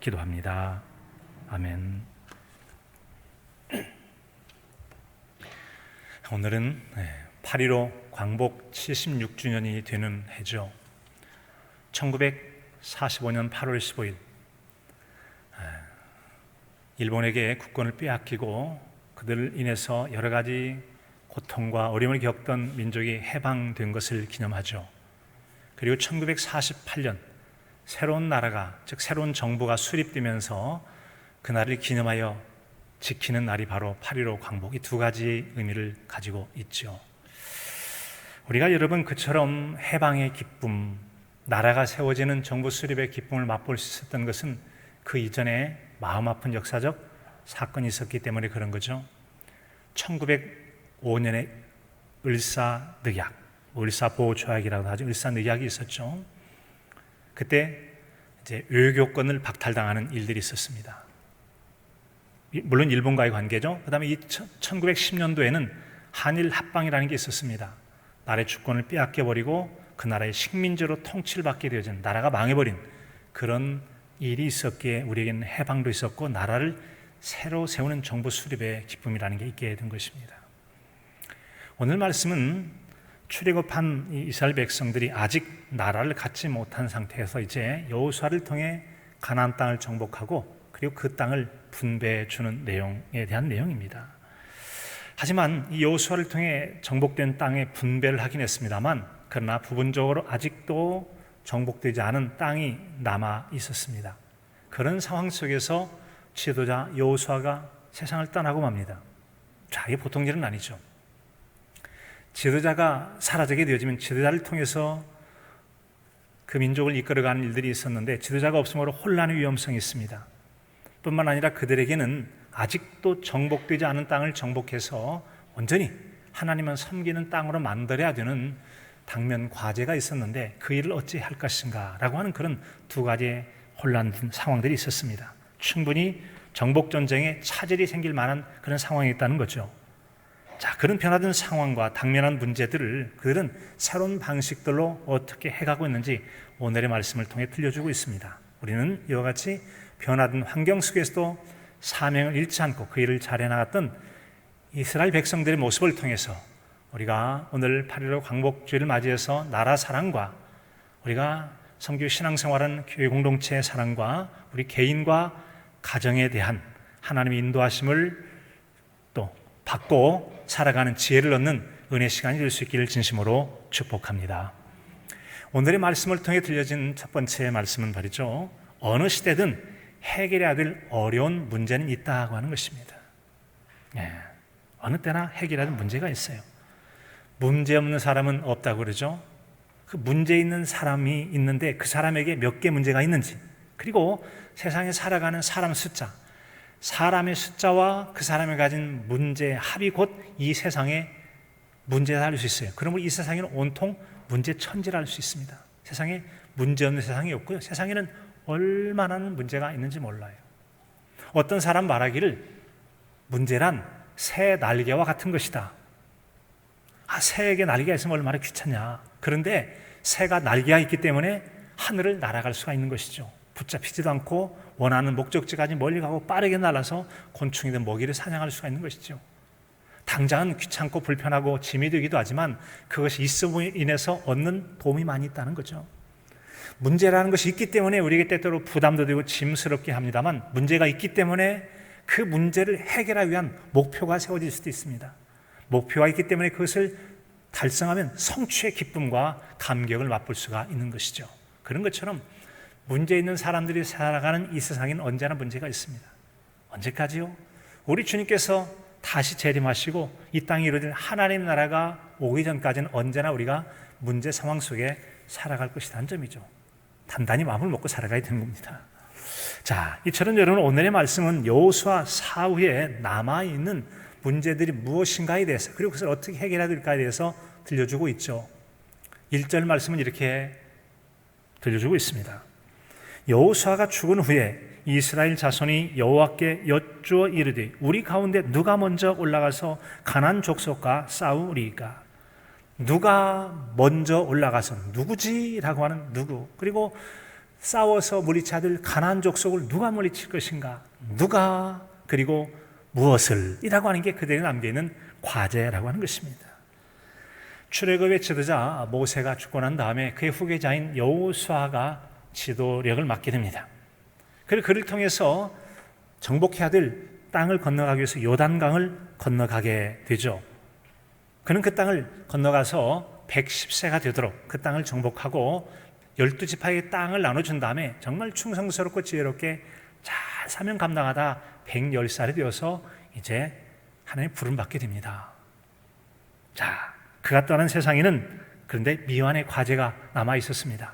기도합니다. 아멘. 오늘은 8.15 광복 76주년이 되는 해죠. 1945년 8월 15일 일본에게 국권을 빼앗기고 그들을 인해서 여러 가지 고통과 어려움을 겪던 민족이 해방된 것을 기념하죠. 그리고 1948년 새로운 나라가, 즉 새로운 정부가 수립되면서 그날을 기념하여 지키는 날이 바로 8.15 광복, 이 두 가지 의미를 가지고 있죠. 우리가 여러분 그처럼 해방의 기쁨, 나라가 세워지는 정부 수립의 기쁨을 맛볼 수 있었던 것은 그 이전에 마음 아픈 역사적 사건이 있었기 때문에 그런 거죠. 1905년에 을사늑약, 을사보호조약이라고 하죠. 을사늑약이 있었죠. 그때 이제 외교권을 박탈당하는 일들이 있었습니다. 물론 일본과의 관계죠. 그 다음에 1910년도에는 한일 합방이라는 게 있었습니다. 나라의 주권을 빼앗겨버리고 그 나라의 식민지로 통치를 받게 되어진, 나라가 망해버린 그런 일이 있었기에 우리에게는 해방도 있었고 나라를 새로 세우는 정부 수립의 기쁨이라는 게 있게 된 것입니다. 오늘 말씀은 출애굽한 이스라엘 백성들이 아직 나라를 갖지 못한 상태에서 이제 여호수아를 통해 가나안 땅을 정복하고 그리고 그 땅을 분배해 주는 내용에 대한 내용입니다. 하지만 이 여호수아를 통해 정복된 땅에 분배를 하긴 했습니다만 그러나 부분적으로 아직도 정복되지 않은 땅이 남아 있었습니다. 그런 상황 속에서 지도자 여호수아가 세상을 떠나고 맙니다. 자, 이게 보통 일은 아니죠. 지도자가 사라지게 되어지면 지도자를 통해서 그 민족을 이끌어가는 일들이 있었는데 지도자가 없으므로 혼란의 위험성이 있습니다. 뿐만 아니라 그들에게는 아직도 정복되지 않은 땅을 정복해서 온전히 하나님만 섬기는 땅으로 만들어야 되는 당면 과제가 있었는데 그 일을 어찌 할 것인가 라고 하는 그런 두 가지의 혼란된 상황들이 있었습니다. 충분히 정복전쟁에 차질이 생길 만한 그런 상황이 있다는 거죠. 자, 그런 변화된 상황과 당면한 문제들을 그들은 새로운 방식들로 어떻게 해가고 있는지 오늘의 말씀을 통해 들려주고 있습니다. 우리는 이와 같이 변화된 환경 속에서도 사명을 잃지 않고 그 일을 잘 해나갔던 이스라엘 백성들의 모습을 통해서 우리가 오늘 8.15 광복주의를 맞이해서 나라 사랑과 우리가 선교 신앙생활하는 교회 공동체의 사랑과 우리 개인과 가정에 대한 하나님의 인도하심을 또 받고 살아가는 지혜를 얻는 은혜 시간이 될 수 있기를 진심으로 축복합니다. 오늘의 말씀을 통해 들려진 첫 번째 말씀은 말이죠. 어느 시대든 해결해야 될 어려운 문제는 있다고 하는 것입니다. 어느 때나 해결해야 될 문제가 있어요. 문제 없는 사람은 없다고 그러죠. 그 문제 있는 사람이 있는데 그 사람에게 몇 개 문제가 있는지, 그리고 세상에 살아가는 사람 숫자, 사람의 숫자와 그 사람이 가진 문제의 합이 곧 이 세상의 문제를 알 수 있어요. 그러므로 이 세상에는 온통 문제천지를 알 수 있습니다. 세상에 문제 없는 세상이 없고요. 세상에는 얼마나 문제가 있는지 몰라요. 어떤 사람 말하기를 문제란 새 날개와 같은 것이다. 새에게 날개가 있으면 얼마나 귀찮냐. 그런데 새가 날개가 있기 때문에 하늘을 날아갈 수가 있는 것이죠. 붙잡히지도 않고 원하는 목적지까지 멀리 가고 빠르게 날아서 곤충이든 먹이를 사냥할 수가 있는 것이죠. 당장은 귀찮고 불편하고 짐이 되기도 하지만 그것이 있음으로 인해서 얻는 도움이 많이 있다는 거죠. 문제라는 것이 있기 때문에 우리에게 때때로 부담도 되고 짐스럽게 합니다만 문제가 있기 때문에 그 문제를 해결하기 위한 목표가 세워질 수도 있습니다. 목표가 있기 때문에 그것을 달성하면 성취의 기쁨과 감격을 맛볼 수가 있는 것이죠. 그런 것처럼 문제 있는 사람들이 살아가는 이 세상에는 언제나 문제가 있습니다. 언제까지요? 우리 주님께서 다시 재림하시고 이 땅에 이루어질 하나님 나라가 오기 전까지는 언제나 우리가 문제 상황 속에 살아갈 것이라는 점이죠. 단단히 마음을 먹고 살아가야 되는 겁니다. 자, 이처럼 여러분 오늘의 말씀은 여호수아 사후에 남아있는 문제들이 무엇인가에 대해서, 그리고 그것을 어떻게 해결해야 될까에 대해서 들려주고 있죠. 1절 말씀은 이렇게 들려주고 있습니다. 여호수아가 죽은 후에 이스라엘 자손이 여호와께 여쭈어 이르되 우리 가운데 누가 먼저 올라가서 가나안 족속과 싸우리까? 누가 먼저 올라가서 누구지? 라고 하는 누구, 그리고 싸워서 물리쳐야 될 가나안 족속을 누가 물리칠 것인가? 누가? 그리고 무엇을? 이라고 하는 게 그들이 남겨있는 과제라고 하는 것입니다. 출애굽의 지도자 모세가 죽고 난 다음에 그의 후계자인 여호수아가 지도력을 맡게 됩니다. 그리고 그를 통해서 정복해야 될 땅을 건너가기 위해서 요단강을 건너가게 되죠. 그는 그 땅을 건너가서 110세가 되도록 그 땅을 정복하고 12지파의 땅을 나눠준 다음에 정말 충성스럽고 지혜롭게 잘 사명 감당하다 110살이 되어서 이제 하나님의 부름 받게 됩니다. 자, 그가 떠난 세상에는 그런데 미완의 과제가 남아 있었습니다.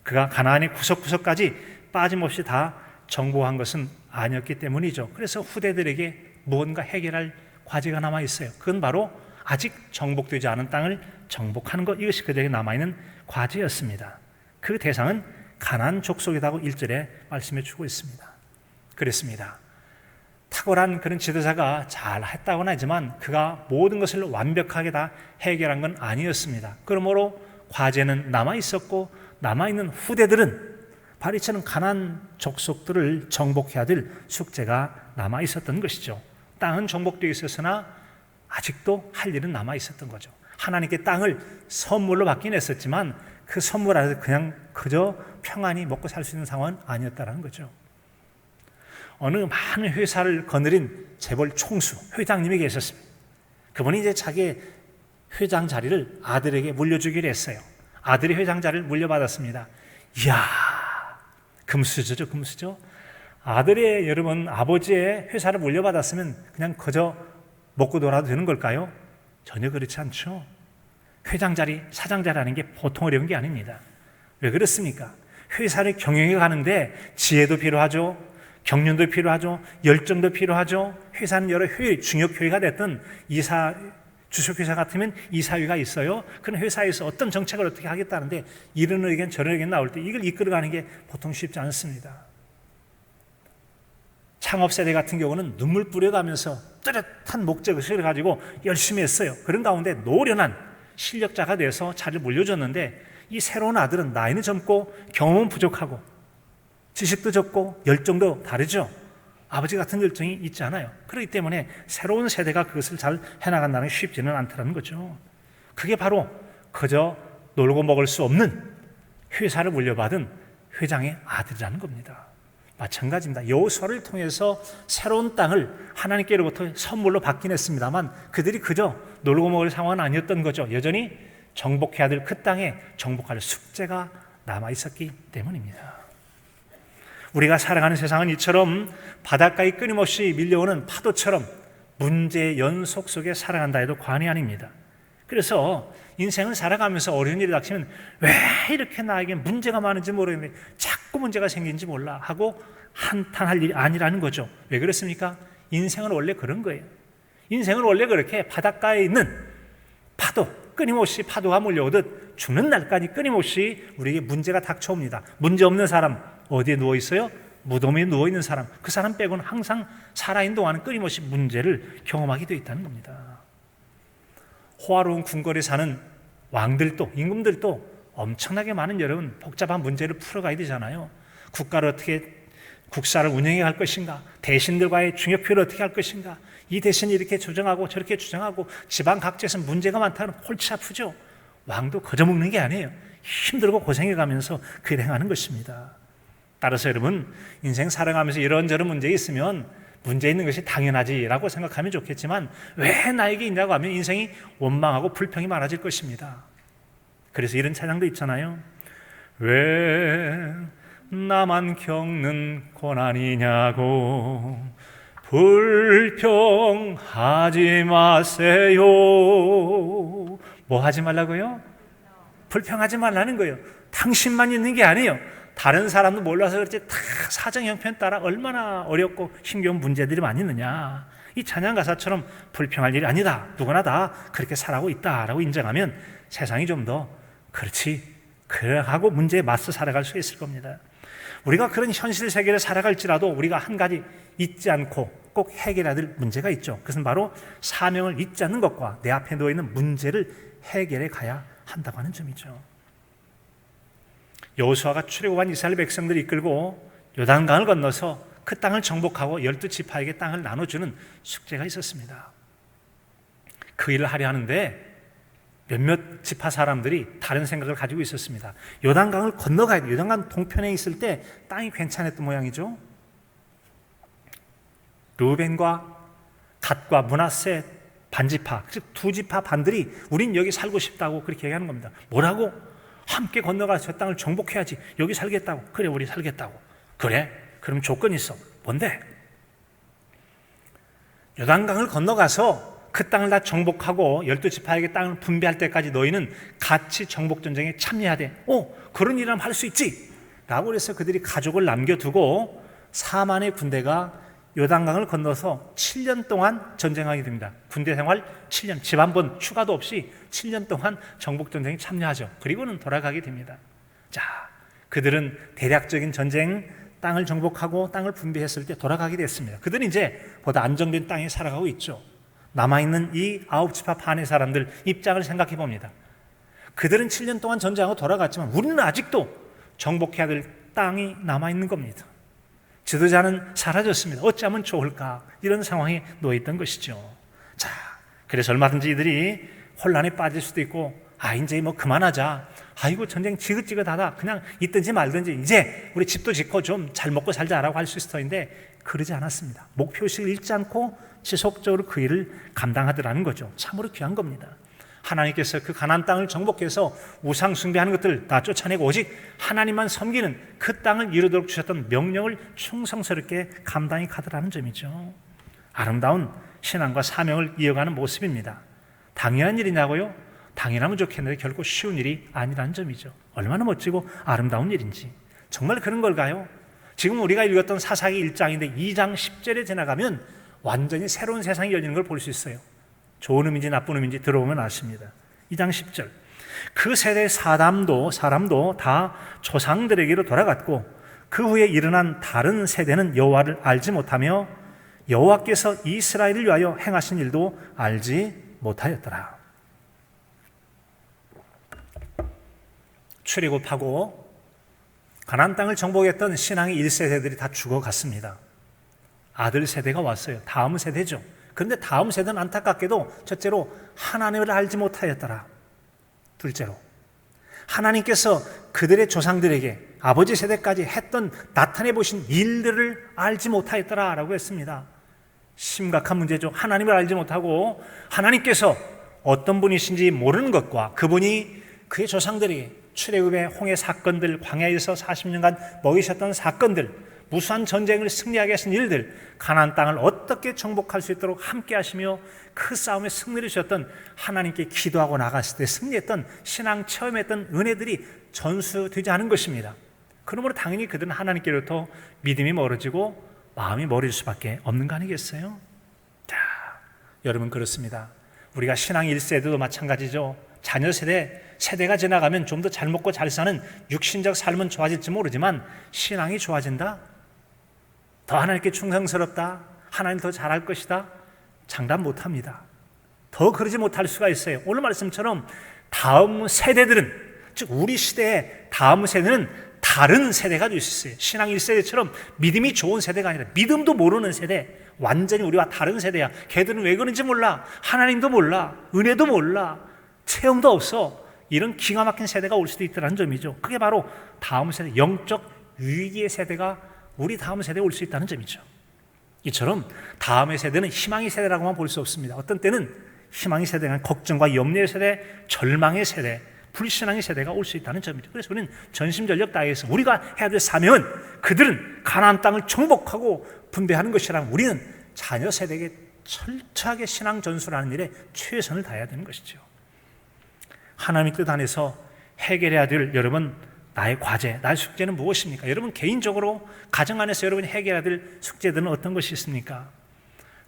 그가 가나안의 구석구석까지 빠짐없이 다 정복한 것은 아니었기 때문이죠. 그래서 후대들에게 무언가 해결할 과제가 남아 있어요. 그건 바로 아직 정복되지 않은 땅을 정복하는 것, 이것이 그들에게 남아있는 과제였습니다. 그 대상은 가나안 족속이라고 1절에 말씀해 주고 있습니다. 그랬습니다. 탁월한 그런 지도자가 잘 했다고는 하지만 그가 모든 것을 완벽하게 다 해결한 건 아니었습니다. 그러므로 과제는 남아있었고 남아있는 후대들은 바로 이처럼 가나안 족속들을 정복해야 될 숙제가 남아있었던 것이죠. 땅은 정복되어 있었으나 아직도 할 일은 남아있었던 거죠. 하나님께 땅을 선물로 받긴 했었지만 그 선물 안에서 그냥 그저 평안히 먹고 살 수 있는 상황은 아니었다는 거죠. 어느 많은 회사를 거느린 재벌 총수 회장님이 계셨습니다. 그분이 이제 자기 회장 자리를 아들에게 물려주기로 했어요. 아들이 회장 자리를 물려받았습니다. 이야, 금수저죠, 금수저. 아들의 여러분 아버지의 회사를 물려받았으면 그냥 그저 먹고 놀아도 되는 걸까요? 전혀 그렇지 않죠. 회장 자리, 사장 자리라는 게 보통 어려운 게 아닙니다. 왜 그렇습니까? 회사를 경영해 가는데 지혜도 필요하죠. 경륜도 필요하죠. 열정도 필요하죠. 회사는 여러 효율, 중역 효율가 됐든 주식회사 같으면 이사회가 있어요. 그런 회사에서 어떤 정책을 어떻게 하겠다는데 이런 의견 저런 의견 나올 때 이걸 이끌어가는 게 보통 쉽지 않습니다. 창업세대 같은 경우는 눈물 뿌려가면서 뚜렷한 목적을 가지고 열심히 했어요. 그런 가운데 노련한 실력자가 돼서 자리를 물려줬는데 이 새로운 아들은 나이는 젊고 경험은 부족하고 지식도 적고 열정도 다르죠. 아버지 같은 열정이 있지 않아요. 그렇기 때문에 새로운 세대가 그것을 잘 해나간다는 게 쉽지는 않다는 거죠. 그게 바로 그저 놀고 먹을 수 없는 회사를 물려받은 회장의 아들이라는 겁니다. 마찬가지입니다. 여호수아를 통해서 새로운 땅을 하나님께로부터 선물로 받긴 했습니다만 그들이 그저 놀고 먹을 상황은 아니었던 거죠. 여전히 정복해야 될 그 땅에 정복할 숙제가 남아있었기 때문입니다. 우리가 살아가는 세상은 이처럼 바닷가에 끊임없이 밀려오는 파도처럼 문제의 연속 속에 살아간다 해도 과언이 아닙니다. 그래서 인생을 살아가면서 어려운 일이 닥치면 왜 이렇게 나에게 문제가 많은지 모르겠는데 자꾸 문제가 생긴지 몰라 하고 한탄할 일이 아니라는 거죠. 왜 그렇습니까? 인생은 원래 그런 거예요. 인생은 원래 그렇게 바닷가에 있는 파도, 끊임없이 파도가 몰려오듯 죽는 날까지 끊임없이 우리에게 문제가 닥쳐옵니다. 문제 없는 사람 어디에 누워있어요? 무덤에 누워있는 사람, 그 사람 빼고는 항상 살아있는 동안은 끊임없이 문제를 경험하게 되어 있다는 겁니다. 호화로운 궁궐에 사는 왕들도 임금들도 엄청나게 많은 여러분 복잡한 문제를 풀어가야 되잖아요. 국가를 어떻게 국사를 운영해 갈 것인가, 대신들과의 중역표를 어떻게 할 것인가, 이 대신이 이렇게 조정하고 저렇게 주장하고 지방 각지에서 문제가 많다는 골치 아프죠. 왕도 거저먹는 게 아니에요. 힘들고 고생해가면서 그 일을 행하는 것입니다. 따라서 여러분 인생 살아가면서 이런저런 문제 있으면 문제 있는 것이 당연하지라고 생각하면 좋겠지만 왜 나에게 있냐고 하면 인생이 원망하고 불평이 많아질 것입니다. 그래서 이런 찬양도 있잖아요. 왜 나만 겪는 고난이냐고 불평하지 마세요. 뭐 하지 말라고요? 불평하지 말라는 거예요. 당신만 있는 게 아니에요. 다른 사람도 몰라서 그렇지 다 사정 형편 따라 얼마나 어렵고 힘겨운 문제들이 많이 있느냐. 이 찬양 가사처럼 불평할 일이 아니다. 누구나 다 그렇게 살아가고 있다라고 인정하면 세상이 좀 더 그렇지 그래 하고 문제에 맞서 살아갈 수 있을 겁니다. 우리가 그런 현실 세계를 살아갈지라도 우리가 한 가지 잊지 않고 꼭 해결해야 될 문제가 있죠. 그것은 바로 사명을 잊지 않는 것과 내 앞에 놓여있는 문제를 해결해 가야 한다고 하는 점이죠. 여호수아가 출애굽한 이스라엘 백성들을 이끌고 요단강을 건너서 그 땅을 정복하고 12지파에게 땅을 나눠주는 숙제가 있었습니다. 그 일을 하려 하는데 몇몇 지파 사람들이 다른 생각을 가지고 있었습니다. 요단강을 건너가야 돼요. 요단강 동편에 있을 때 땅이 괜찮았던 모양이죠. 르우벤과 갓과 므낫세 반지파, 즉 두 지파 반들이 우린 여기 살고 싶다고 그렇게 얘기하는 겁니다. 뭐라고? 함께 건너가서 저 땅을 정복해야지. 여기 살겠다고. 그래, 우리 살겠다고. 그래, 그럼 조건이 있어. 뭔데? 요단강을 건너가서 그 땅을 다 정복하고 12지파에게 땅을 분배할 때까지 너희는 같이 정복전쟁에 참여해야 돼. 그런 일을 할 수 있지. 라고 그래서 그들이 가족을 남겨두고 4만의 군대가 요단강을 건너서 7년 동안 전쟁하게 됩니다. 군대 생활 7년, 집 한 번 추가도 없이 7년 동안 정복전쟁에 참여하죠. 그리고는 돌아가게 됩니다. 자, 그들은 대략적인 전쟁, 땅을 정복하고 땅을 분배했을 때 돌아가게 됐습니다. 그들은 이제 보다 안정된 땅에 살아가고 있죠. 남아있는 이 9지파 반의 사람들 입장을 생각해 봅니다. 그들은 7년 동안 전쟁하고 돌아갔지만 우리는 아직도 정복해야 될 땅이 남아있는 겁니다. 지도자는 사라졌습니다. 어찌하면 좋을까? 이런 상황에 놓여있던 것이죠. 자, 그래서 얼마든지 이들이 혼란에 빠질 수도 있고, 이제 뭐 그만하자. 아이고, 전쟁 지긋지긋하다. 그냥 있든지 말든지 이제 우리 집도 짓고 좀 잘 먹고 살자라고 할 수 있을 터인데 그러지 않았습니다. 목표의식을 잃지 않고 지속적으로 그 일을 감당하더라는 거죠. 참으로 귀한 겁니다. 하나님께서 그 가나안 땅을 정복해서 우상 숭배하는 것들 다 쫓아내고 오직 하나님만 섬기는 그 땅을 이루도록 주셨던 명령을 충성스럽게 감당해 가더라는 점이죠. 아름다운 신앙과 사명을 이어가는 모습입니다. 당연한 일이냐고요? 당연하면 좋겠는데 결코 쉬운 일이 아니라는 점이죠. 얼마나 멋지고 아름다운 일인지. 정말 그런 걸까요? 지금 우리가 읽었던 사사기 1장인데 2장 10절에 지나가면 완전히 새로운 세상이 열리는 걸 볼 수 있어요. 좋은 의미인지 나쁜 의미인지 들어보면 아십니다. 2장 10절. 그 세대의 사람도 다 조상들에게로 돌아갔고 그 후에 일어난 다른 세대는 여호와를 알지 못하며 여호와께서 이스라엘을 위하여 행하신 일도 알지 못하였더라. 출애굽하고 가나안 땅을 정복했던 신앙의 1세대들이 다 죽어갔습니다. 아들 세대가 왔어요. 다음 세대죠. 그런데 다음 세대는 안타깝게도 첫째로 하나님을 알지 못하였더라. 둘째로 하나님께서 그들의 조상들에게 아버지 세대까지 했던 나타내 보신 일들을 알지 못하였더라 라고 했습니다. 심각한 문제죠. 하나님을 알지 못하고 하나님께서 어떤 분이신지 모르는 것과 그분이 그의 조상들에게 출애굽의 홍해 사건들, 광야에서 40년간 먹이셨던 사건들, 무수한 전쟁을 승리하게 하신 일들, 가나안 땅을 어떻게 정복할 수 있도록 함께 하시며 그 싸움에 승리를 주셨던 하나님께 기도하고 나갔을 때 승리했던 신앙 체험했던 은혜들이 전수되지 않은 것입니다. 그러므로 당연히 그들은 하나님께로부터 믿음이 멀어지고 마음이 멀어질 수밖에 없는 거 아니겠어요? 자, 여러분 그렇습니다. 우리가 신앙 1세대도 마찬가지죠. 자녀 세대가 지나가면 좀 더 잘 먹고 잘 사는 육신적 삶은 좋아질지 모르지만 신앙이 좋아진다? 더 하나님께 충성스럽다? 하나님 더 잘할 것이다? 장담 못합니다. 더 그러지 못할 수가 있어요. 오늘 말씀처럼 다음 세대들은, 즉 우리 시대의 다음 세대는 다른 세대가 될 수 있어요. 신앙 1세대처럼 믿음이 좋은 세대가 아니라 믿음도 모르는 세대, 완전히 우리와 다른 세대야. 걔들은 왜 그런지 몰라. 하나님도 몰라. 은혜도 몰라. 체험도 없어. 이런 기가 막힌 세대가 올 수도 있다는 점이죠. 그게 바로 다음 세대, 영적 위기의 세대가 우리 다음 세대에 올 수 있다는 점이죠. 이처럼 다음의 세대는 희망의 세대라고만 볼 수 없습니다. 어떤 때는 희망의 세대가 걱정과 염려의 세대, 절망의 세대, 불신앙의 세대가 올 수 있다는 점이죠. 그래서 우리는 전심전력 다해서 우리가 해야 될 사명은 그들은 가나안 땅을 정복하고 분배하는 것이라면 우리는 자녀 세대에게 철저하게 신앙 전수라는 일에 최선을 다해야 되는 것이죠. 하나님의 뜻 안에서 해결해야 될 여러분 나의 과제, 나의 숙제는 무엇입니까? 여러분 개인적으로 가정 안에서 여러분이 해결해야 될 숙제들은 어떤 것이 있습니까?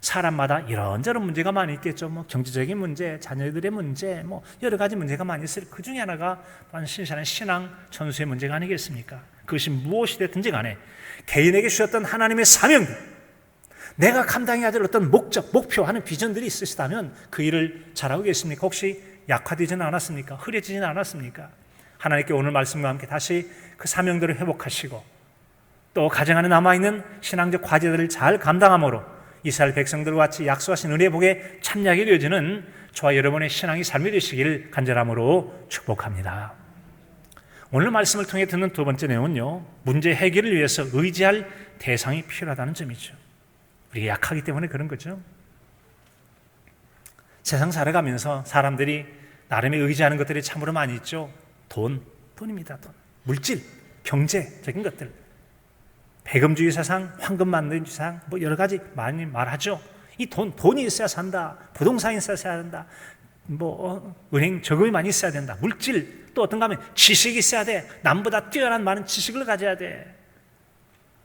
사람마다 이런저런 문제가 많이 있겠죠. 뭐 경제적인 문제, 자녀들의 문제, 뭐 여러 가지 문제가 많이 있어요. 그 중에 하나가 신실한 신앙 전수의 문제가 아니겠습니까? 그것이 무엇이 됐든지 간에 개인에게 주셨던 하나님의 사명, 내가 감당해야 될 어떤 목적, 목표 하는 비전들이 있으시다면 그 일을 잘하고 계십니까? 혹시 약화되지는 않았습니까? 흐려지지는 않았습니까? 하나님께 오늘 말씀과 함께 다시 그 사명들을 회복하시고 또 가정 안에 남아있는 신앙적 과제들을 잘 감당함으로 이스라엘 백성들과 같이 약속하신 은혜의 복에 참여하게 되어지는 저와 여러분의 신앙의 삶이 되시길 간절함으로 축복합니다. 오늘 말씀을 통해 듣는 두 번째 내용은요, 문제 해결을 위해서 의지할 대상이 필요하다는 점이죠. 우리가 약하기 때문에 그런 거죠. 세상 살아가면서 사람들이 나름의 의지하는 것들이 참으로 많이 있죠. 돈입니다. 돈. 물질, 경제적인 것들. 배금주의 세상, 황금 만든 세상, 뭐 여러 가지 많이 말하죠. 이 돈이 있어야 산다. 부동산이 있어야 산다. 은행 저금이 많이 있어야 된다. 물질, 또 어떤가 하면 지식이 있어야 돼. 남보다 뛰어난 많은 지식을 가져야 돼.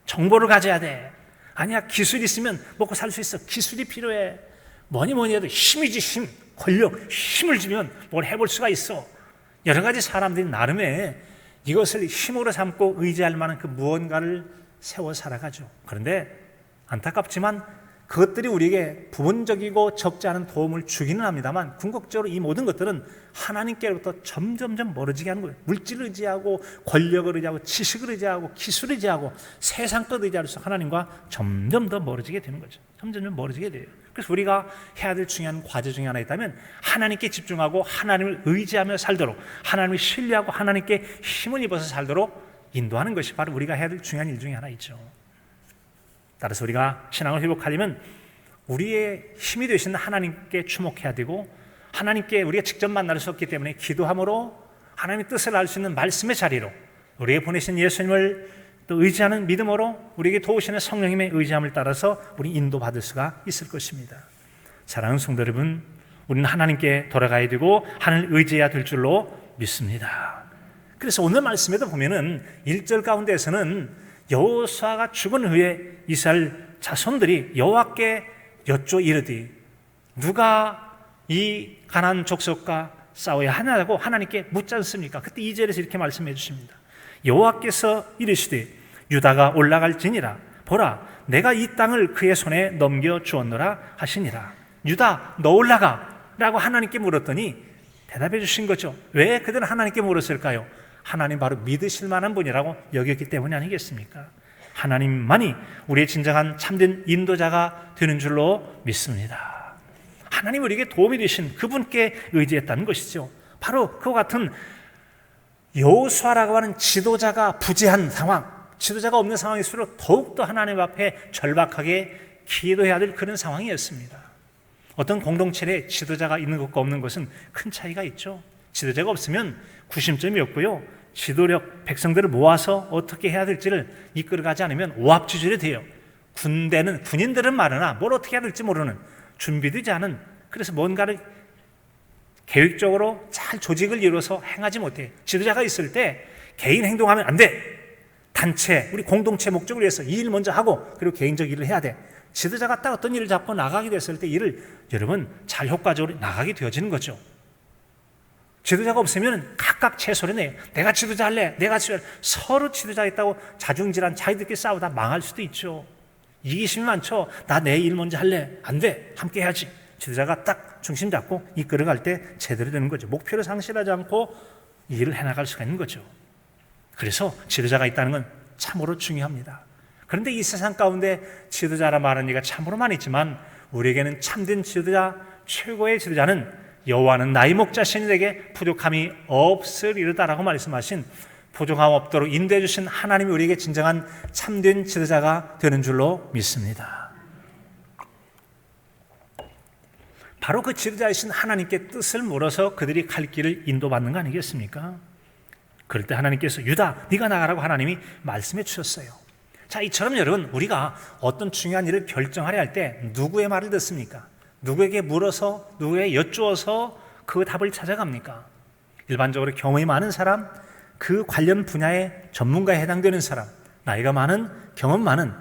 정보를 가져야 돼. 아니야, 기술이 있으면 먹고 살 수 있어. 기술이 필요해. 뭐니 해도 힘이지, 힘. 권력, 힘을 주면 뭘 해볼 수가 있어. 여러 가지 사람들이 나름의 이것을 힘으로 삼고 의지할 만한 그 무언가를 세워 살아가죠. 그런데 안타깝지만 그것들이 우리에게 부분적이고 적지 않은 도움을 주기는 합니다만 궁극적으로 이 모든 것들은 하나님께로부터 점점점 멀어지게 하는 거예요. 물질을 의지하고 권력을 의지하고 지식을 의지하고 기술을 의지하고 세상 것 의지할수 하나님과 점점 더 멀어지게 되는 거죠. 점점 멀어지게 돼요. 그래서 우리가 해야 될 중요한 과제 중에 하나 있다면 하나님께 집중하고 하나님을 의지하며 살도록, 하나님을 신뢰하고 하나님께 힘을 입어서 살도록 인도하는 것이 바로 우리가 해야 될 중요한 일 중에 하나 있죠. 따라서 우리가 신앙을 회복하려면 우리의 힘이 되시는 하나님께 주목해야 되고, 하나님께 우리가 직접 만날 수 없기 때문에 기도함으로 하나님의 뜻을 알 수 있는 말씀의 자리로, 우리에게 보내신 예수님을 또 의지하는 믿음으로 우리에게 도우시는 성령님의 의지함을 따라서 우리 인도받을 수가 있을 것입니다. 사랑하는 성도 여러분, 우리는 하나님께 돌아가야 되고 하나님을 의지해야 될 줄로 믿습니다. 그래서 오늘 말씀에도 보면은 1절 가운데에서는 여호수아가 죽은 후에 이스라엘 자손들이 여호와께 여쭈어 이르되 누가 이 가나안 족속과 싸워야 하냐고 하나님께 묻지 않습니까? 그때 2절에서 이렇게 말씀해 주십니다. 여호와께서 이르시되 유다가 올라갈지니라 보라 내가 이 땅을 그의 손에 넘겨 주었노라 하시니라. 유다 너 올라가 라고 하나님께 물었더니 대답해 주신 거죠. 왜 그들은 하나님께 물었을까요? 하나님 바로 믿으실 만한 분이라고 여겼기 때문이 아니겠습니까? 하나님만이 우리의 진정한 참된 인도자가 되는 줄로 믿습니다. 하나님 우리에게 도움이 되신 그분께 의지했다는 것이죠. 바로 그와 같은 여호수아라고 하는 지도자가 부재한 상황, 지도자가 없는 상황일수록 더욱더 하나님 앞에 절박하게 기도해야 될 그런 상황이었습니다. 어떤 공동체 내에 지도자가 있는 것과 없는 것은 큰 차이가 있죠. 지도자가 없으면 구심점이 없고요. 지도력, 백성들을 모아서 어떻게 해야 될지를 이끌어가지 않으면 오합지졸이 돼요. 군인들은 많으나 뭘 어떻게 해야 될지 모르는, 준비되지 않은, 그래서 뭔가를 계획적으로 잘 조직을 이루어서 행하지 못해. 지도자가 있을 때 개인 행동하면 안 돼. 단체, 우리 공동체 목적을 위해서 이 일 먼저 하고 그리고 개인적 일을 해야 돼. 지도자가 딱 어떤 일을 잡고 나가게 됐을 때 일을 여러분 잘 효과적으로 나가게 되어지는 거죠. 지도자가 없으면 각각 채소리 내요. 내가 지도자 할래. 내가 지도자. 서로 지도자 있다고 자중질환 자기들끼리 싸우다 망할 수도 있죠. 이기심이 많죠. 나 내 일 먼저 할래. 안 돼. 함께 해야지. 지도자가 딱 중심 잡고 이끌어갈 때 제대로 되는 거죠. 목표를 상실하지 않고 일을 해나갈 수가 있는 거죠. 그래서 지도자가 있다는 건 참으로 중요합니다. 그런데 이 세상 가운데 지도자라 말하는 이가 참으로 많이 있지만 우리에게는 참된 지도자, 최고의 지도자는 여호와는 나의 목자시니 내게 부족함이 없으리로다라고 말씀하신 부족함 없도록 인도해 주신 하나님이 우리에게 진정한 참된 지도자가 되는 줄로 믿습니다. 바로 그 지도자이신 하나님께 뜻을 물어서 그들이 갈 길을 인도받는 거 아니겠습니까? 그럴 때 하나님께서 유다 네가 나가라고 하나님이 말씀해 주셨어요. 자, 이처럼 여러분 우리가 어떤 중요한 일을 결정하려 할 때 누구의 말을 듣습니까? 누구에게 물어서 누구에게 여쭈어서 그 답을 찾아갑니까? 일반적으로 경험이 많은 사람, 그 관련 분야의 전문가에 해당되는 사람, 나이가 많은, 경험 많은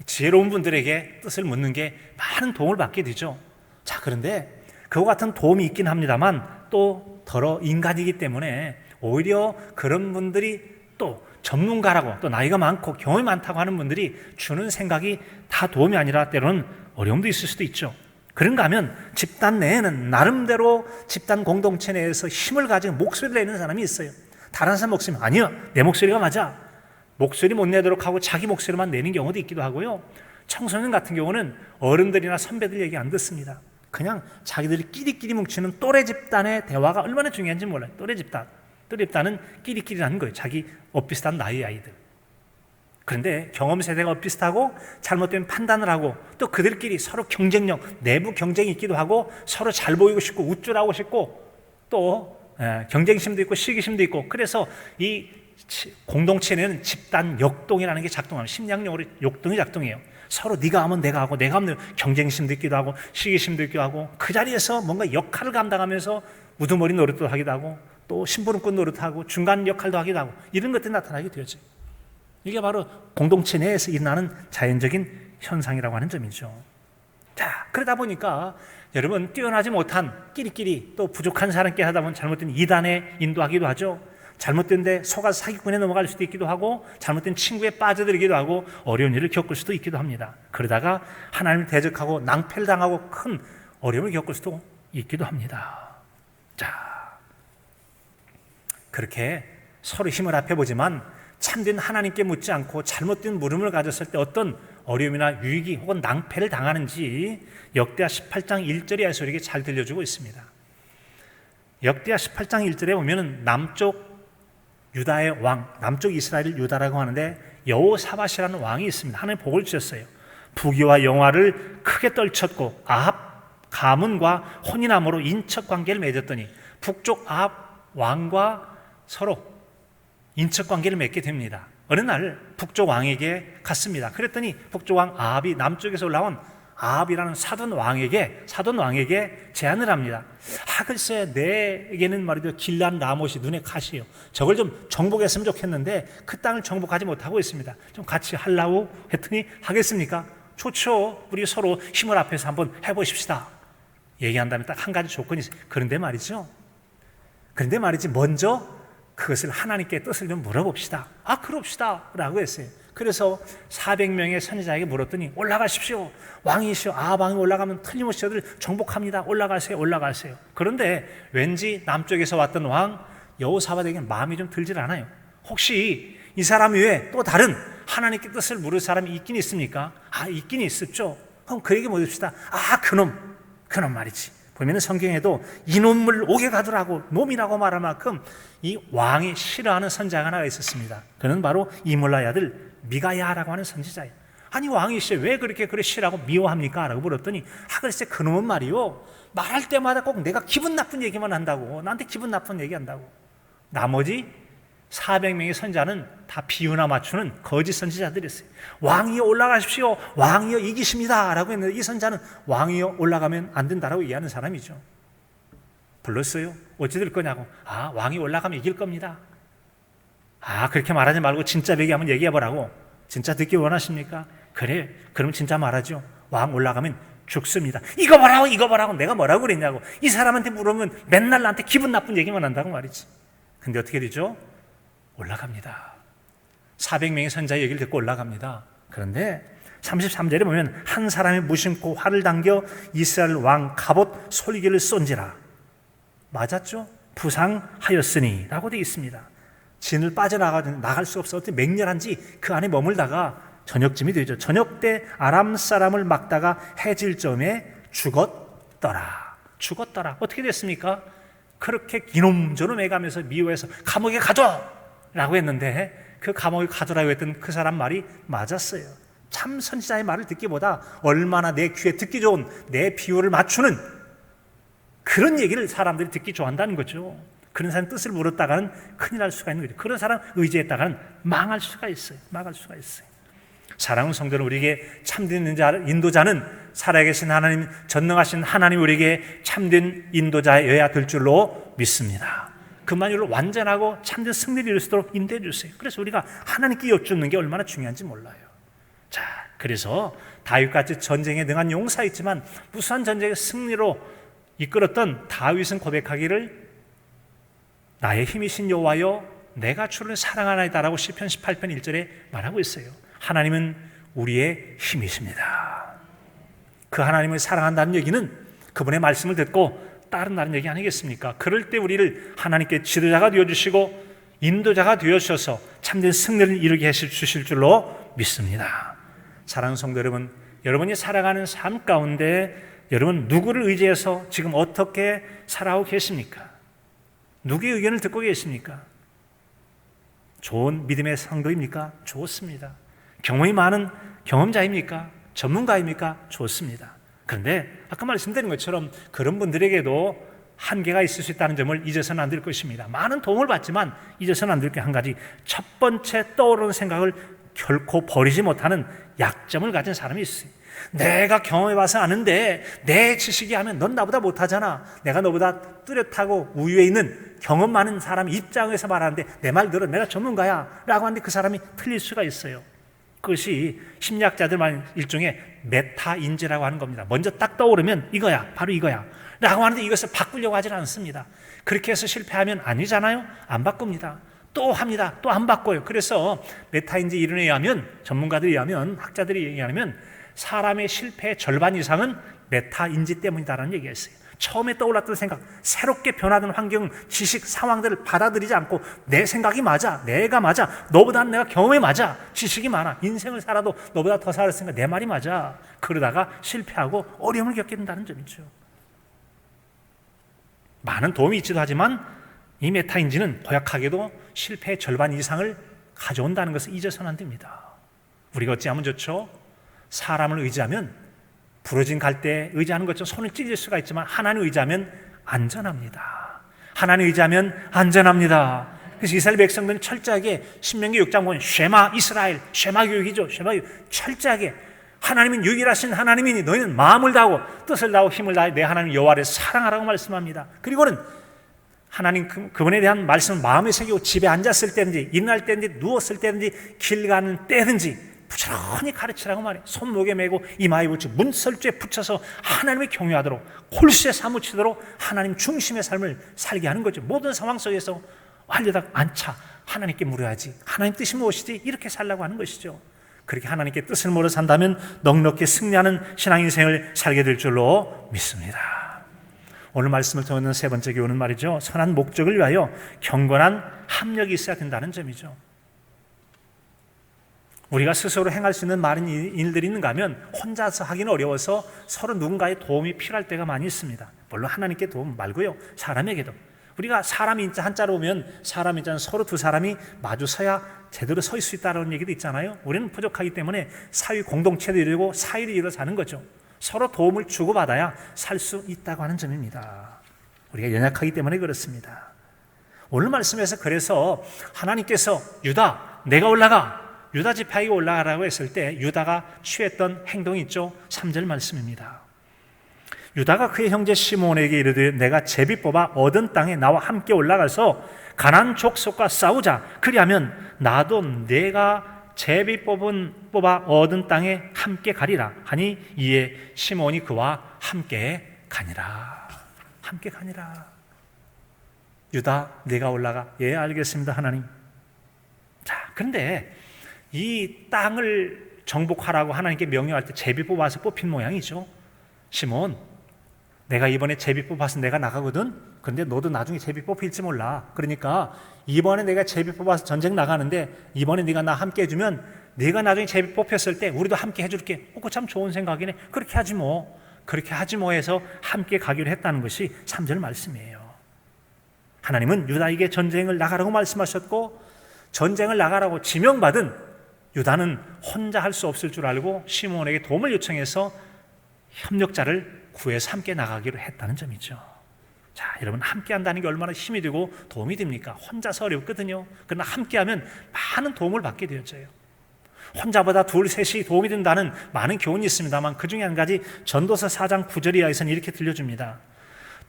지혜로운 분들에게 뜻을 묻는 게 많은 도움을 받게 되죠. 자, 그런데 그와 같은 도움이 있긴 합니다만 또 더러 인간이기 때문에 오히려 그런 분들이 또 전문가라고 또 나이가 많고 경험이 많다고 하는 분들이 주는 생각이 다 도움이 아니라 때로는 어려움도 있을 수도 있죠. 그런가 하면 집단 내에는 나름대로 집단 공동체 내에서 힘을 가지고 목소리를 내는 사람이 있어요. 다른 사람 목소리 아니요, 내 목소리가 맞아. 목소리 못 내도록 하고 자기 목소리만 내는 경우도 있기도 하고요. 청소년 같은 경우는 어른들이나 선배들 얘기 안 듣습니다. 그냥 자기들이 끼리끼리 뭉치는 또래 집단의 대화가 얼마나 중요한지 몰라요. 또래 집단은 끼리끼리라는 거예요. 자기 엇비슷한 나이의 아이들. 그런데 경험 세대가 엇비슷하고 잘못된 판단을 하고 또 그들끼리 서로 경쟁력, 내부 경쟁이 있기도 하고 서로 잘 보이고 싶고 우쭐하고 싶고 또 경쟁심도 있고 시기심도 있고, 그래서 이 공동체에는 집단 역동이라는 게 작동합니다. 심리학용어로 역동이 작동해요. 서로 네가 하면 내가 하고 내가 하면 경쟁심도 있기도 하고 시기심도 있기도 하고, 그 자리에서 뭔가 역할을 감당하면서 우두머리 노릇도 하기도 하고 또 심부름꾼 노릇하고 중간 역할도 하기도 하고, 이런 것들이 나타나게 되죠. 이게 바로 공동체 내에서 일어나는 자연적인 현상이라고 하는 점이죠. 자, 그러다 보니까 여러분, 뛰어나지 못한 끼리끼리 또 부족한 사람께 하다 보면 잘못된 이단에 인도하기도 하죠. 잘못된 데 속아서 사기꾼에 넘어갈 수도 있기도 하고 잘못된 친구에 빠져들기도 하고 어려운 일을 겪을 수도 있기도 합니다. 그러다가 하나님을 대적하고 낭패를 당하고 큰 어려움을 겪을 수도 있기도 합니다. 자, 그렇게 서로 힘을 합해보지만 참된 하나님께 묻지 않고 잘못된 물음을 가졌을 때 어떤 어려움이나 위기 혹은 낭패를 당하는지 역대하 18장 1절의 에서에게 잘 들려주고 있습니다. 역대하 18장 1절에 보면 남쪽 유다의 왕, 남쪽 이스라엘 유다라고 하는데 여호사밧이라는 왕이 있습니다. 하나님 복을 주셨어요. 부귀와 영화를 크게 떨쳤고 아합 가문과 혼인함으로 인척 관계를 맺었더니 북쪽 아합 왕과 서로 인척 관계를 맺게 됩니다. 어느 날 북쪽 왕에게 갔습니다. 그랬더니 북쪽 왕 아합이 남쪽에서 올라온 아합이라는 사돈 왕에게 제안을 합니다. 글쎄 내게는 말이죠, 길란 라못이 눈에 가시요. 저걸 좀 정복했으면 좋겠는데 그 땅을 정복하지 못하고 있습니다. 좀 같이 하려고 했더니 하겠습니까? 좋죠. 우리 서로 힘을 합해서 한번 해보십시다. 얘기한 다음에 딱 한 가지 조건이 있어요. 그런데 말이지 먼저 그것을 하나님께 뜻을 좀 물어봅시다. 그럽시다 라고 했어요. 그래서 400명의 선지자에게 물었더니 올라가십시오. 왕이시오. 왕이 올라가면 틀림없이 저들 정복합니다. 올라가세요. 그런데 왠지 남쪽에서 왔던 왕 여호사밧에게 마음이 좀 들질 않아요. 혹시 이 사람 외에 또 다른 하나님께 뜻을 물을 사람이 있긴 있습니까? 있긴 있었죠. 그럼 그에게 묻읍시다. 그놈 말이지. 보면 성경에도 이놈을 옥에 가두라고 놈이라고 말할 만큼 이 왕이 싫어하는 선지자가 하나 있었습니다. 그는 바로 이몰라의 아들 미가야라고 하는 선지자예요. 왕이시여 왜 그렇게 싫어하고 미워합니까? 라고 물었더니 글쎄 그놈은 말이요, 말할 때마다 꼭 내가 기분 나쁜 얘기만 한다고, 나한테 기분 나쁜 얘기한다고. 나머지 400명의 선지자는 다 비유나 맞추는 거짓 선지자들이었어요. 왕이여 올라가십시오. 왕이여 이기십니다. 라고 했는데 이 선지자는 왕이여 올라가면 안 된다라고 얘기하는 사람이죠. 불렀어요. 어찌 될 거냐고. 왕이 올라가면 이길 겁니다. 그렇게 말하지 말고 진짜 얘기 한번 얘기해보라고. 진짜 듣기 원하십니까? 그래, 그럼 진짜 말하죠. 왕 올라가면 죽습니다. 이거 보라고 내가 뭐라고 그랬냐고. 이 사람한테 물으면 맨날 나한테 기분 나쁜 얘기만 한다고 말이지. 근데 어떻게 되죠? 올라갑니다. 400명의 선지자의 얘기를 듣고 올라갑니다. 그런데 33절에 보면 한 사람이 무심코 활을 당겨 이스라엘 왕 갑옷 솔기를 쏜지라. 맞았죠? 부상하였으니 라고 되어 있습니다. 진을 빠져나갈 수 없어 어떻게 맹렬한지 그 안에 머물다가 저녁쯤이 되죠. 저녁 때 아람 사람을 막다가 해질 점에 죽었더라. 어떻게 됐습니까? 그렇게 이놈저놈 해가면서 미워해서 감옥에 가둬! 라고 했는데 그 감옥에 가두라고 했던 그 사람 말이 맞았어요. 참 선지자의 말을 듣기보다 얼마나 내 귀에 듣기 좋은 내 비유를 맞추는 그런 얘기를 사람들이 듣기 좋아한다는 거죠. 그런 사람 뜻을 물었다가는 큰일 날 수가 있는 거죠. 그런 사람 의지했다가는 망할 수가 있어요. 사랑하는 성도는 우리에게 참된 인도자는 살아계신 하나님, 전능하신 하나님 우리에게 참된 인도자여야 될 줄로 믿습니다. 그만으로 완전하고 참된 승리를 이룰 수 있도록 인도해 주세요. 그래서 우리가 하나님께 여쭙는 게 얼마나 중요한지 몰라요. 자, 그래서 다윗같이 전쟁에 능한 용사였지만 무수한 전쟁의 승리로 이끌었던 다윗은 고백하기를 나의 힘이신 여호와여 내가 주를 사랑하나이다라고 시편 18편 1절에 말하고 있어요. 하나님은 우리의 힘이십니다. 그 하나님을 사랑한다는 얘기는 그분의 말씀을 듣고 따른다는 얘기 아니겠습니까? 그럴 때 우리를 하나님께 지도자가 되어주시고 인도자가 되어주셔서 참된 승리를 이루게 하실 주실 줄로 믿습니다. 사랑하는 성도 여러분, 여러분이 살아가는 삶 가운데 여러분 누구를 의지해서 지금 어떻게 살아오고 계십니까? 누구의 의견을 듣고 계십니까? 좋은 믿음의 성도입니까? 좋습니다. 경험이 많은 경험자입니까? 전문가입니까? 좋습니다. 그런데 아까 말씀드린 것처럼 그런 분들에게도 한계가 있을 수 있다는 점을 잊어서는 안 될 것입니다. 많은 도움을 받지만 잊어서는 안 될 게 한 가지, 첫 번째 떠오르는 생각을 결코 버리지 못하는 약점을 가진 사람이 있어요. 내가 경험해봐서 아는데 내 지식이 하면 넌 나보다 못하잖아. 내가 너보다 뚜렷하고 우위에 있는 경험 많은 사람 입장에서 말하는데 내 말 들어, 내가 전문가야 라고 하는데 그 사람이 틀릴 수가 있어요. 그것이 심리학자들 말 일종의 메타인지라고 하는 겁니다. 먼저 딱 떠오르면 이거야, 바로 이거야 라고 하는데 이것을 바꾸려고 하질 않습니다. 그렇게 해서 실패하면 아니잖아요. 안 바꿉니다. 또 합니다. 또 안 바꿔요. 그래서 메타인지 이론에 의하면, 전문가들에 의하면, 학자들이 의하면 사람의 실패의 절반 이상은 메타인지 때문이다라는 얘기가 있어요. 처음에 떠올랐던 생각, 새롭게 변하던 환경, 지식, 상황들을 받아들이지 않고 내 생각이 맞아, 내가 맞아, 너보다는 내가 경험이 맞아, 지식이 많아, 인생을 살아도 너보다 더 살았으니까 내 말이 맞아. 그러다가 실패하고 어려움을 겪게 된다는 점이죠. 많은 도움이 있지도 하지만 이 메타인지는 고약하게도 실패의 절반 이상을 가져온다는 것을 잊어서는 안 됩니다. 우리가 어찌하면 좋죠? 사람을 의지하면 부러진 갈대에 의지하는 것처럼 손을 찢을 수가 있지만 하나님을 의지하면 안전합니다. 하나님을 의지하면 안전합니다. 그래서 이스라엘 백성들은 철저하게 신명기 6장 보면 쉐마 이스라엘, 쉐마 교육이죠. 쉐마 교육. 철저하게 하나님은 유일하신 하나님이니 너희는 마음을 다하고 뜻을 다하고 힘을 다해 내 하나님 여호와를 사랑하라고 말씀합니다. 그리고는 하나님 그분에 대한 말씀을 마음에 새기고 집에 앉았을 때든지 일어날 때든지 누웠을 때든지 길 가는 때든지 부지런히 가르치라고 말해요. 손목에 메고 이마에 붙이고 문설주에 붙여서 하나님을 경외하도록 홀수에 사무치도록 하나님 중심의 삶을 살게 하는 거죠. 모든 상황 속에서 하려다가 안차 하나님께 물어야지, 하나님 뜻이 무엇이지, 이렇게 살라고 하는 것이죠. 그렇게 하나님께 뜻을 물어 산다면 넉넉히 승리하는 신앙인생을 살게 될 줄로 믿습니다. 오늘 말씀을 통하는 세 번째 교훈은 말이죠, 선한 목적을 위하여 경건한 합력이 있어야 된다는 점이죠. 우리가 스스로 행할 수 있는 많은 일들이 있는가 하면 혼자서 하기는 어려워서 서로 누군가의 도움이 필요할 때가 많이 있습니다. 물론 하나님께 도움 말고요, 사람에게도. 우리가 사람 인자 한자로 보면 사람 인자는 서로 두 사람이 마주 서야 제대로 서 있을 수 있다는 얘기도 있잖아요. 우리는 부족하기 때문에 사회 공동체도 이루고 사회를 이루어 사는 거죠. 서로 도움을 주고받아야 살 수 있다고 하는 점입니다. 우리가 연약하기 때문에 그렇습니다. 오늘 말씀에서 그래서 하나님께서 유다 내가 올라가, 유다 지파에게 올라가라고 했을 때 유다가 취했던 행동이 있죠. 3절 말씀입니다. 유다가 그의 형제 시몬에게 이르되 내가 제비 뽑아 얻은 땅에 나와 함께 올라가서 가나안 족속과 싸우자. 그리하면 나도 내가 제비 뽑아 얻은 땅에 함께 가리라 하니 이에 시몬이 그와 함께 가니라. 함께 가니라. 유다 내가 올라가. 예, 알겠습니다 하나님. 자, 그런데 이 땅을 정복하라고 하나님께 명령할 때 제비 뽑아서 뽑힌 모양이죠. 시몬, 내가 이번에 제비 뽑아서 내가 나가거든. 그런데 너도 나중에 제비 뽑힐지 몰라. 그러니까 이번에 내가 제비 뽑아서 전쟁 나가는데 이번에 네가 나 함께 해주면 네가 나중에 제비 뽑혔을 때 우리도 함께 해줄게. 그거 참 좋은 생각이네. 그렇게 하지 뭐. 그렇게 하지 뭐 해서 함께 가기로 했다는 것이 3절 말씀이에요. 하나님은 유다에게 전쟁을 나가라고 말씀하셨고 전쟁을 나가라고 지명받은 유다는 혼자 할 수 없을 줄 알고 시몬에게 도움을 요청해서 협력자를 구해서 함께 나가기로 했다는 점이죠. 자, 여러분 함께 한다는 게 얼마나 힘이 되고 도움이 됩니까? 혼자서 어렵거든요. 그러나 함께하면 많은 도움을 받게 되어져요. 혼자보다 둘, 셋이 도움이 된다는 많은 교훈이 있습니다만 그 중에 한 가지 전도서 4장 9절 이하에서는 이렇게 들려줍니다.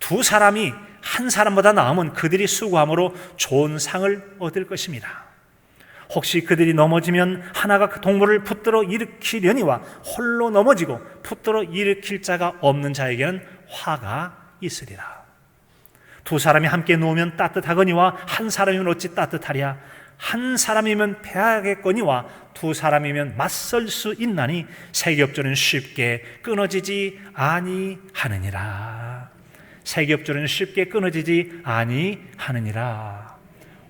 두 사람이 한 사람보다 나으면 그들이 수고함으로 좋은 상을 얻을 것입니다. 혹시 그들이 넘어지면 하나가 그 동물을 붙들어 일으키려니와 홀로 넘어지고 붙들어 일으킬 자가 없는 자에게는 화가 있으리라. 두 사람이 함께 누우면 따뜻하거니와 한 사람이면 어찌 따뜻하랴. 한 사람이면 패하겠거니와 두 사람이면 맞설 수 있나니 세겹줄은 쉽게 끊어지지 아니하느니라. 세겹줄은 쉽게 끊어지지 아니하느니라.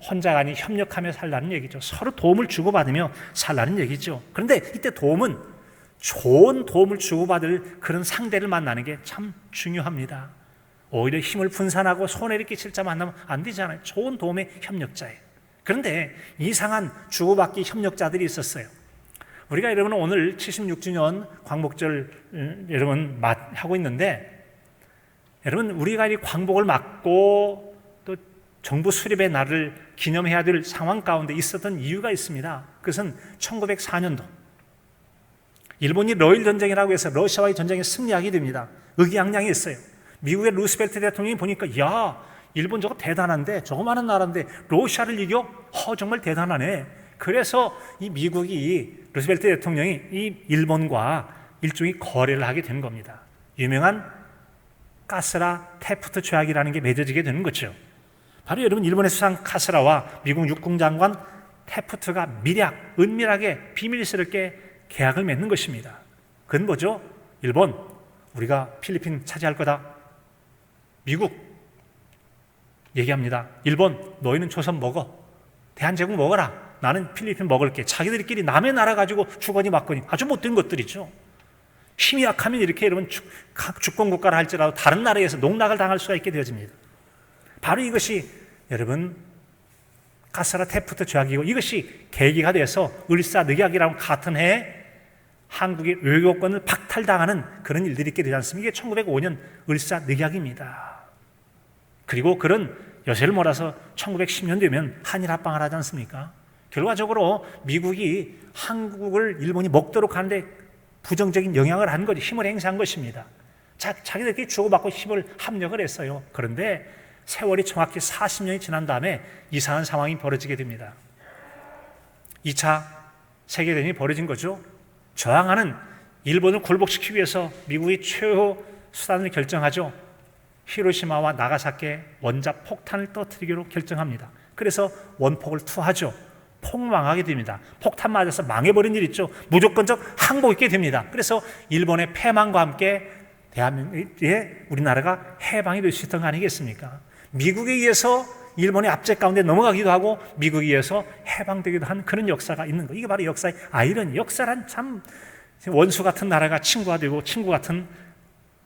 혼자가 아닌 협력하며 살라는 얘기죠. 서로 도움을 주고받으며 살라는 얘기죠. 그런데 이때 도움은 좋은 도움을 주고받을 그런 상대를 만나는 게 참 중요합니다. 오히려 힘을 분산하고 손해를 끼칠 자 만나면 안 되잖아요. 좋은 도움의 협력자예요. 그런데 이상한 주고받기 협력자들이 있었어요. 우리가 여러분 오늘 76주년 광복절 여러분 하고 있는데, 여러분 우리가 이 광복을 맞고 또 정부 수립의 날을 기념해야 될 상황 가운데 있었던 이유가 있습니다. 그것은 1904년도 일본이 러일 전쟁이라고 해서 러시아와의 전쟁에 승리하게 됩니다. 의기양양했어요. 미국의 루스벨트 대통령이 보니까 야, 일본 저거 대단한데, 저거 많은 나라인데 러시아를 이겨? 정말 대단하네. 그래서 이 미국이, 루스벨트 대통령이 이 일본과 일종의 거래를 하게 된 겁니다. 유명한 카스라 테프트 조약이라는 게 맺어지게 되는 거죠. 바로 여러분 일본의 수상 카스라와 미국 육군장관 테프트가 은밀하게 비밀스럽게 계약을 맺는 것입니다. 그건 뭐죠? 일본, 우리가 필리핀 차지할 거다. 미국 얘기합니다. 일본, 너희는 조선 먹어. 대한제국 먹어라. 나는 필리핀 먹을게. 자기들끼리 남의 나라 가지고 주거니 맞거니 아주 못된 것들이죠. 힘이 약하면 이렇게 여러분 각 주권국가를 할지라도 다른 나라에서 농락을 당할 수가 있게 되어집니다. 바로 이것이 여러분 카스라 테프트 조약이고, 이것이 계기가 돼서 을사늑약이라고 같은 해에 한국의 외교권을 박탈당하는 그런 일들이 있게 되지 않습니까? 이게 1905년 을사늑약입니다. 그리고 그런 여세를 몰아서 1910년 되면 한일 합방을 하지 않습니까? 결과적으로 미국이 한국을 일본이 먹도록 하는데 부정적인 영향을 한 거죠. 힘을 행사한 것입니다. 자기들끼리 주고받고 힘을 합력을 했어요. 그런데 세월이 정확히 40년이 지난 다음에 이상한 상황이 벌어지게 됩니다. 2차 세계대전이 벌어진 거죠. 저항하는 일본을 굴복시키기 위해서 미국이 최후 수단을 결정하죠. 히로시마와 나가사키에 원자 폭탄을 터뜨리기로 결정합니다. 그래서 원폭을 투하죠. 폭망하게 됩니다. 폭탄 맞아서 망해버린 일 있죠. 무조건적 항복이 있게 됩니다. 그래서 일본의 패망과 함께 대한민국의 우리나라가 해방이 될 수 있던 거 아니겠습니까? 미국에 의해서 일본의 압제 가운데 넘어가기도 하고 미국에 의해서 해방되기도 한 그런 역사가 있는 거. 이게 바로 역사의 아이러니. 역사란 참 원수 같은 나라가 친구가 되고 친구 같은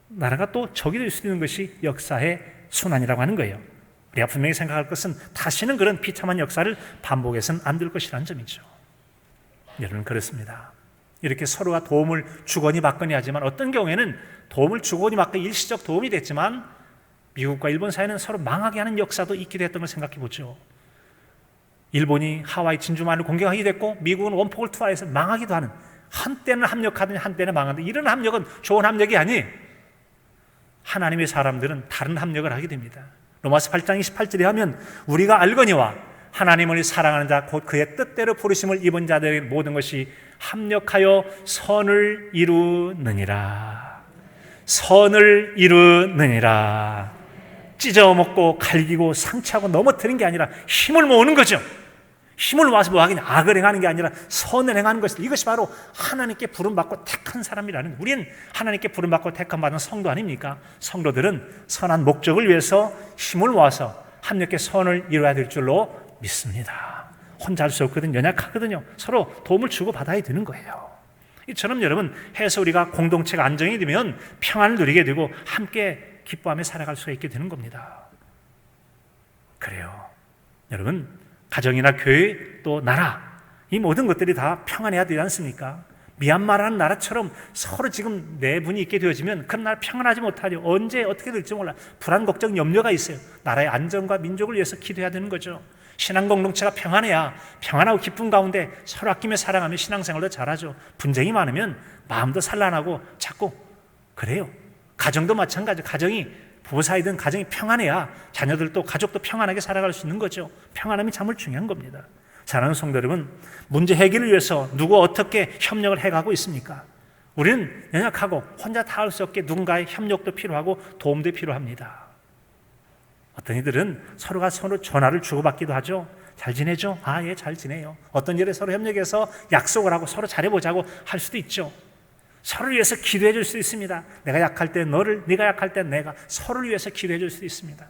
나라가 또 적이 될 수 있는 것이 역사의 순환이라고 하는 거예요. 우리가 분명히 생각할 것은 다시는 그런 비참한 역사를 반복해서는 안 될 것이라는 점이죠. 여러분 그렇습니다. 이렇게 서로가 도움을 주거니 받거니 하지만 어떤 경우에는 도움을 주거니 받거니 일시적 도움이 됐지만 미국과 일본 사이는 서로 망하게 하는 역사도 있기도 했던 걸 생각해 보죠. 일본이 하와이 진주만을 공격하게 됐고 미국은 원폭을 투하해서 망하기도 하는, 한때는 합력하더니 한때는 망하는, 이런 합력은 좋은 합력이 아니, 하나님의 사람들은 다른 합력을 하게 됩니다. 로마서 8장 28절에 하면 우리가 알거니와 하나님을 사랑하는 자 곧 그의 뜻대로 부르심을 입은 자들의 모든 것이 합력하여 선을 이루느니라. 선을 이루느니라. 찢어먹고 갈기고 상처하고 넘어뜨리는 게 아니라 힘을 모으는 거죠. 힘을 모아서 뭐 하겠냐, 악을 행하는 게 아니라 선을 행하는 것이다. 이것이 바로 하나님께 부름받고 택한 사람이라는, 우리는 하나님께 부름받고 택한 받은 성도 아닙니까? 성도들은 선한 목적을 위해서 힘을 모아서 합력해 선을 이루어야 될 줄로 믿습니다. 혼자 할 수 없거든요. 연약하거든요. 서로 도움을 주고 받아야 되는 거예요. 이처럼 여러분 해서 우리가 공동체가 안정이 되면 평안을 누리게 되고 함께 기뻐하며 살아갈 수가 있게 되는 겁니다. 그래요. 여러분 가정이나 교회 또 나라, 이 모든 것들이 다 평안해야 되지 않습니까? 미얀마라는 나라처럼 서로 지금 내분이 있게 되어지면 그런 나라 평안하지 못하죠. 언제 어떻게 될지 몰라. 불안, 걱정, 염려가 있어요. 나라의 안정과 민족을 위해서 기도해야 되는 거죠. 신앙 공동체가 평안해야 평안하고 기쁨 가운데 서로 아끼며 사랑하며 신앙생활도 잘하죠. 분쟁이 많으면 마음도 산란하고 자꾸 그래요. 가정도 마찬가지죠. 가정이 부부 사이든 가정이 평안해야 자녀들도 가족도 평안하게 살아갈 수 있는 거죠. 평안함이 정말 중요한 겁니다. 사랑하는 성도 여러분, 문제 해결을 위해서 누구 어떻게 협력을 해가고 있습니까? 우리는 연약하고 혼자 다 할 수 없게 누군가의 협력도 필요하고 도움도 필요합니다. 어떤 이들은 서로가 서로 전화를 주고받기도 하죠. 잘 지내죠? 아, 예, 잘 지내요. 어떤 일에 서로 협력해서 약속을 하고 서로 잘해보자고 할 수도 있죠. 서로를 위해서 기도해 줄 수 있습니다. 내가 약할 때 너를, 네가 약할 때 내가, 서로를 위해서 기도해 줄 수 있습니다.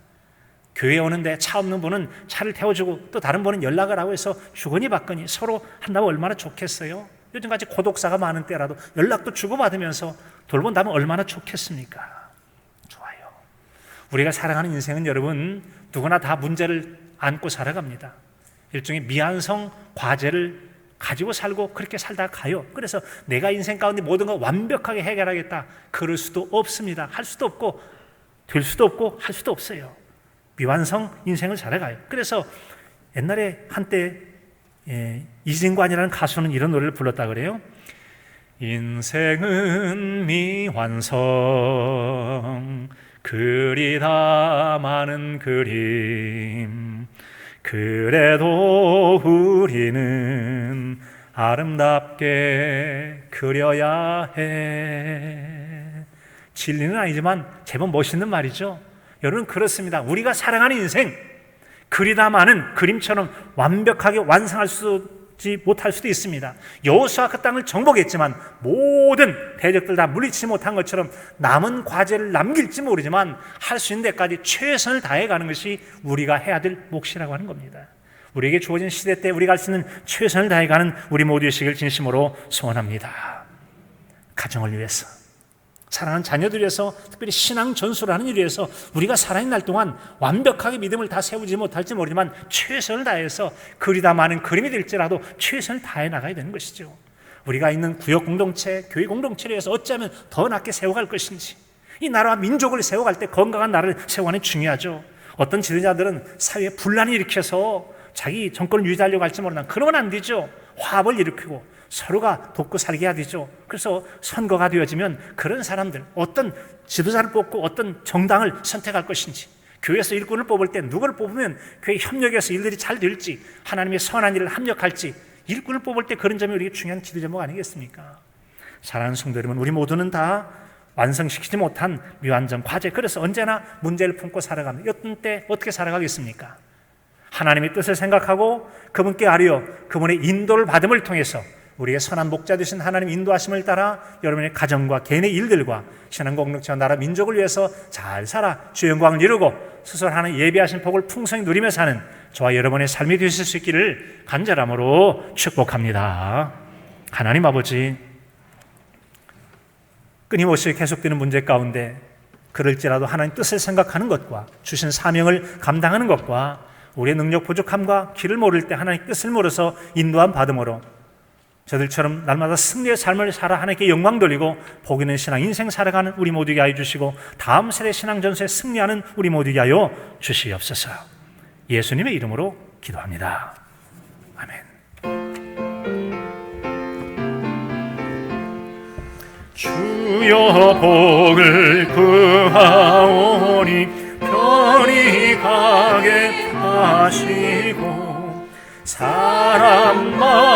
교회에 오는데 차 없는 분은 차를 태워주고 또 다른 분은 연락을 하고 해서 주거니 받거니 서로 한다면 얼마나 좋겠어요. 요즘같이 고독사가 많은 때라도 연락도 주고받으면서 돌본다면 얼마나 좋겠습니까? 좋아요. 우리가 살아가는 인생은 여러분 누구나 다 문제를 안고 살아갑니다. 일종의 미완성 과제를 가지고 살고 그렇게 살다 가요. 그래서 내가 인생 가운데 모든 걸 완벽하게 해결하겠다, 그럴 수도 없습니다. 할 수도 없고 될 수도 없고 할 수도 없어요. 미완성 인생을 살아가요. 그래서 옛날에 한때 이진관이라는 가수는 이런 노래를 불렀다 그래요. 인생은 미완성, 그리다 많은 그림, 그래도 우리는 아름답게 그려야 해. 진리는 아니지만 제법 멋있는 말이죠. 여러분 그렇습니다. 우리가 살아가는 인생, 그리다 많은 그림처럼 완벽하게 완성할 못할 수도 있습니다. 여호수아가 그 땅을 정복했지만 모든 대적들 다 물리치지 못한 것처럼 남은 과제를 남길지 모르지만 할 수 있는 데까지 최선을 다해가는 것이 우리가 해야 될 몫이라고 하는 겁니다. 우리에게 주어진 시대 때 우리가 할 수 있는 최선을 다해가는 우리 모두이시길 진심으로 소원합니다. 가정을 위해서, 사랑하는 자녀들 위해서, 특별히 신앙 전수를 하는 일 위해서 우리가 살아있는 날 동안 완벽하게 믿음을 다 세우지 못할지 모르지만 최선을 다해서 그리다 많은 그림이 될지라도 최선을 다해 나가야 되는 것이죠. 우리가 있는 구역 공동체, 교회 공동체를 위해서 어찌하면 더 낫게 세워갈 것인지, 이 나라와 민족을 세워갈 때 건강한 나라를 세워가는 게 중요하죠. 어떤 지도자들은 사회에 분란을 일으켜서 자기 정권을 유지하려고 할지 모르나 그런 건 안 되죠. 화합을 일으키고 서로가 돕고 살게 해야 되죠. 그래서 선거가 되어지면 그런 사람들, 어떤 지도자를 뽑고 어떤 정당을 선택할 것인지, 교회에서 일꾼을 뽑을 때 누구를 뽑으면 교회 협력해서 일들이 잘 될지, 하나님의 선한 일을 합력할지, 일꾼을 뽑을 때 그런 점이 우리에게 중요한 지도 제목 아니겠습니까? 사랑하는 성도 여러분, 우리 모두는 다 완성시키지 못한 미완성 과제, 그래서 언제나 문제를 품고 살아갑니다. 어떤 때 어떻게 살아가겠습니까? 하나님의 뜻을 생각하고 그분께 아뢰어 그분의 인도를 받음을 통해서 우리의 선한 목자 되신 하나님 인도하심을 따라 여러분의 가정과 개인의 일들과 신앙 공동체와 나라 민족을 위해서 잘 살아 주의 영광을 이루고 스스로 하나님 예비하신 복을 풍성히 누리며 사는 저와 여러분의 삶이 되실 수 있기를 간절함으로 축복합니다. 하나님 아버지, 끊임없이 계속되는 문제 가운데 그럴지라도 하나님 뜻을 생각하는 것과 주신 사명을 감당하는 것과 우리의 능력 부족함과 길을 모를 때 하나님의 뜻을 모르서 인도함 받음으로 저들처럼 날마다 승리의 삶을 살아 하나님께 영광 돌리고 복 있는 신앙 인생 살아가는 우리 모두에게 하여 주시고 다음 세대 신앙 전수에 승리하는 우리 모두에게 하여 주시옵소서. 예수님의 이름으로 기도합니다. 아멘. 주여 복을 구하오니 편히 가게 하시고 사람 마음